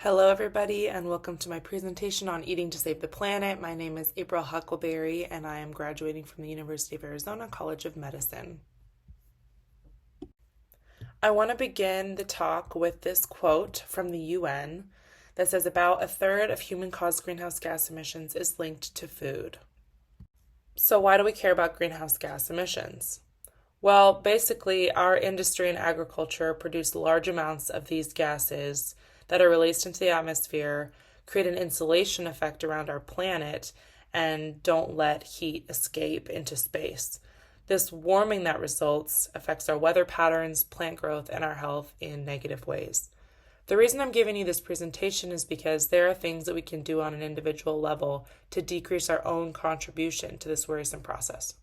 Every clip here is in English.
Hello, everybody, and welcome to my presentation on eating to save the planet. My name is April Huckleberry, and I am graduating from the University of Arizona College of Medicine. I want to begin the talk with this quote from the UN that says about a third of human-caused greenhouse gas emissions is linked to food. So why do we care about greenhouse gas emissions? Well, basically, our industry and agriculture produce large amounts of these gases that are released into the atmosphere, create an insulation effect around our planet, and don't let heat escape into space. This warming that results affects our weather patterns, plant growth, and our health in negative ways. The reason I'm giving you this presentation is because there are things that we can do on an individual level to decrease our own contribution to this worrisome process.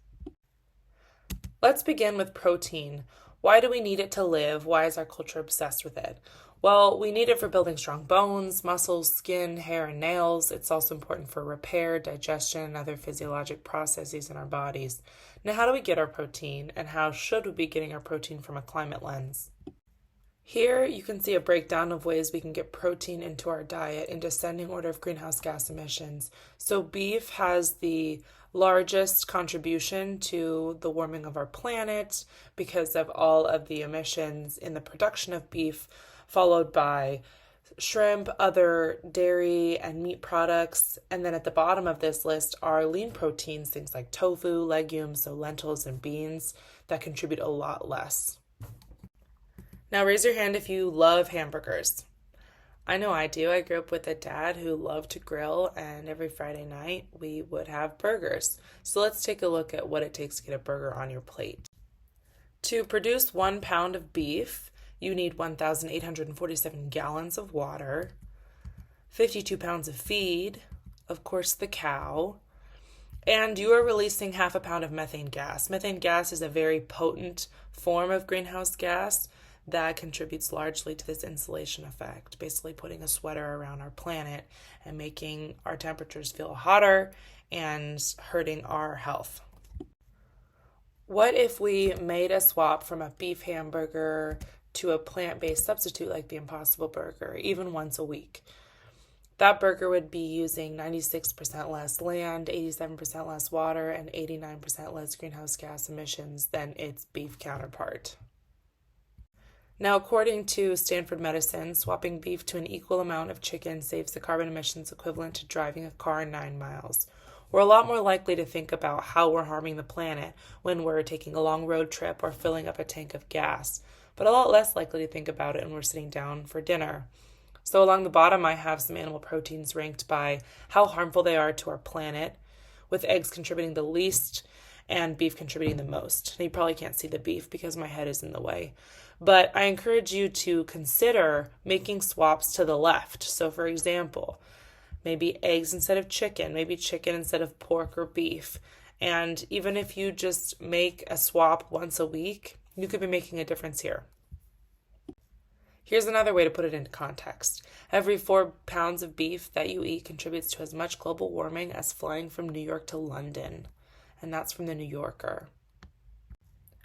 Let's begin with protein. Why do we need it to live? Why is our culture obsessed with it? Well, we need it for building strong bones, muscles, skin, hair, and nails. It's also important for repair, digestion, and other physiologic processes in our bodies. Now, how do we get our protein, and how should we be getting our protein from a climate lens? Here, you can see a breakdown of ways we can get protein into our diet in descending order of greenhouse gas emissions. So beef has the largest contribution to the warming of our planet because of all of the emissions in the production of beef, followed by shrimp, other dairy and meat products. And then at the bottom of this list are lean proteins, things like tofu, legumes, so lentils and beans, that contribute a lot less. Now raise your hand if you love hamburgers. I know I do. I grew up with a dad who loved to grill, and every Friday night we would have burgers. So let's take a look at what it takes to get a burger on your plate. To produce 1 pound of beef, you need 1,847 gallons of water, 52 pounds of feed, of course the cow, and you are releasing 0.5 pound of methane gas. Methane gas is a very potent form of greenhouse gas that contributes largely to this insulation effect, basically putting a sweater around our planet and making our temperatures feel hotter and hurting our health. What if we made a swap from a beef hamburger to a plant-based substitute like the Impossible Burger, even once a week? That burger would be using 96% less land, 87% less water, and 89% less greenhouse gas emissions than its beef counterpart. Now, according to Stanford Medicine, swapping beef to an equal amount of chicken saves the carbon emissions equivalent to driving a car 9 miles. We're a lot more likely to think about how we're harming the planet when we're taking a long road trip or filling up a tank of gas, but a lot less likely to think about it when we're sitting down for dinner. So along the bottom, I have some animal proteins ranked by how harmful they are to our planet, with eggs contributing the least and beef contributing the most. Now, you probably can't see the beef because my head is in the way. But I encourage you to consider making swaps to the left. So for example, maybe eggs instead of chicken, maybe chicken instead of pork or beef. And even if you just make a swap once a week, you could be making a difference here. Here's another way to put it into context. Every 4 pounds of beef that you eat contributes to as much global warming as flying from New York to London. And that's from the New Yorker.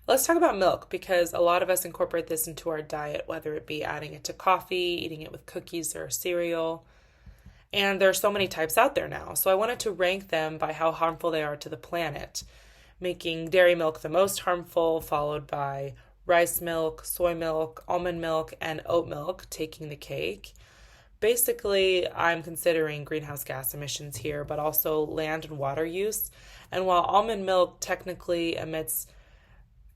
Let's talk about milk, because a lot of us incorporate this into our diet, whether it be adding it to coffee, eating it with cookies or cereal. And there are so many types out there now, so I wanted to rank them by how harmful they are to the planet, making dairy milk the most harmful, followed by rice milk, soy milk, almond milk, and oat milk taking the cake. Basically, I'm considering greenhouse gas emissions here, but also land and water use. And while almond milk technically emits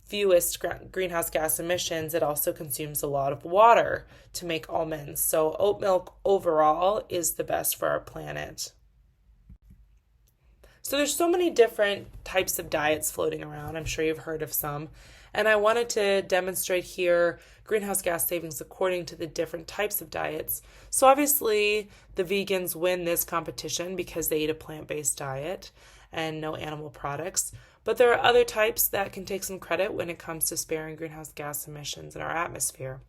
fewest greenhouse gas emissions, it also consumes a lot of water to make almonds. So oat milk overall is the best for our planet. So there's so many different types of diets floating around. I'm sure you've heard of some. And I wanted to demonstrate here greenhouse gas savings according to the different types of diets. So obviously the vegans win this competition because they eat a plant-based diet and no animal products. But there are other types that can take some credit when it comes to sparing greenhouse gas emissions in our atmosphere.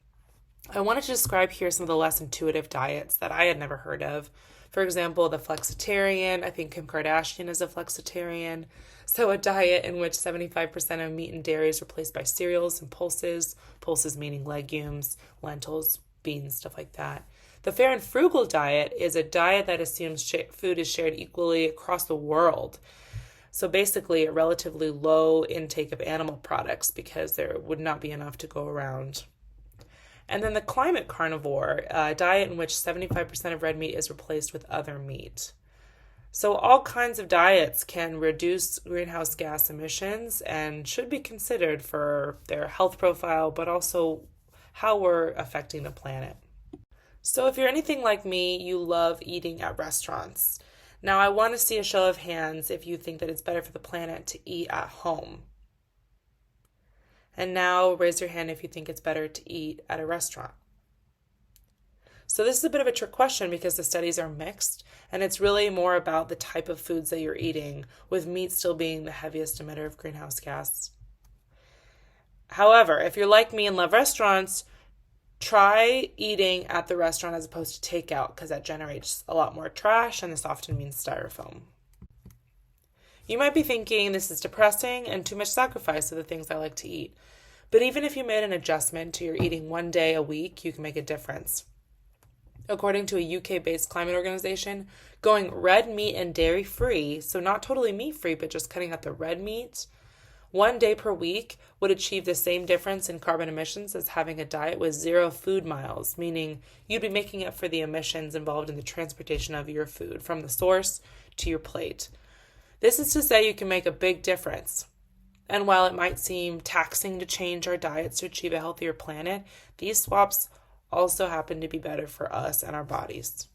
I wanted to describe here some of the less intuitive diets that I had never heard of. For example, the flexitarian. I think Kim Kardashian is a flexitarian. So a diet in which 75% of meat and dairy is replaced by cereals and pulses meaning legumes, lentils, beans, stuff like that. The fair and frugal diet is a diet that assumes food is shared equally across the world. So basically, a relatively low intake of animal products because there would not be enough to go around. And then the climate carnivore, a diet in which 75% of red meat is replaced with other meat. So all kinds of diets can reduce greenhouse gas emissions and should be considered for their health profile, but also how we're affecting the planet. So if you're anything like me, you love eating at restaurants. Now I want to see a show of hands if you think that it's better for the planet to eat at home. And now raise your hand if you think it's better to eat at a restaurant. So this is a bit of a trick question because the studies are mixed, and it's really more about the type of foods that you're eating, with meat still being the heaviest emitter of greenhouse gas. However, if you're like me and love restaurants, try eating at the restaurant as opposed to takeout because that generates a lot more trash, and this often means styrofoam. You might be thinking this is depressing and too much sacrifice of the things I like to eat. But even if you made an adjustment to your eating one day a week, you can make a difference. According to a UK-based climate organization, going red meat and dairy-free, so not totally meat-free, but just cutting out the red meat, one day per week would achieve the same difference in carbon emissions as having a diet with 0 food miles, meaning you'd be making up for the emissions involved in the transportation of your food from the source to your plate. This is to say you can make a big difference. And while it might seem taxing to change our diets to achieve a healthier planet, these swaps also happen to be better for us and our bodies.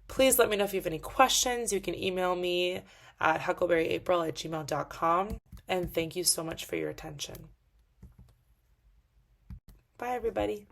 Please let me know if you have any questions. You can email me at huckleberryapril@gmail.com. And thank you so much for your attention. Bye, everybody.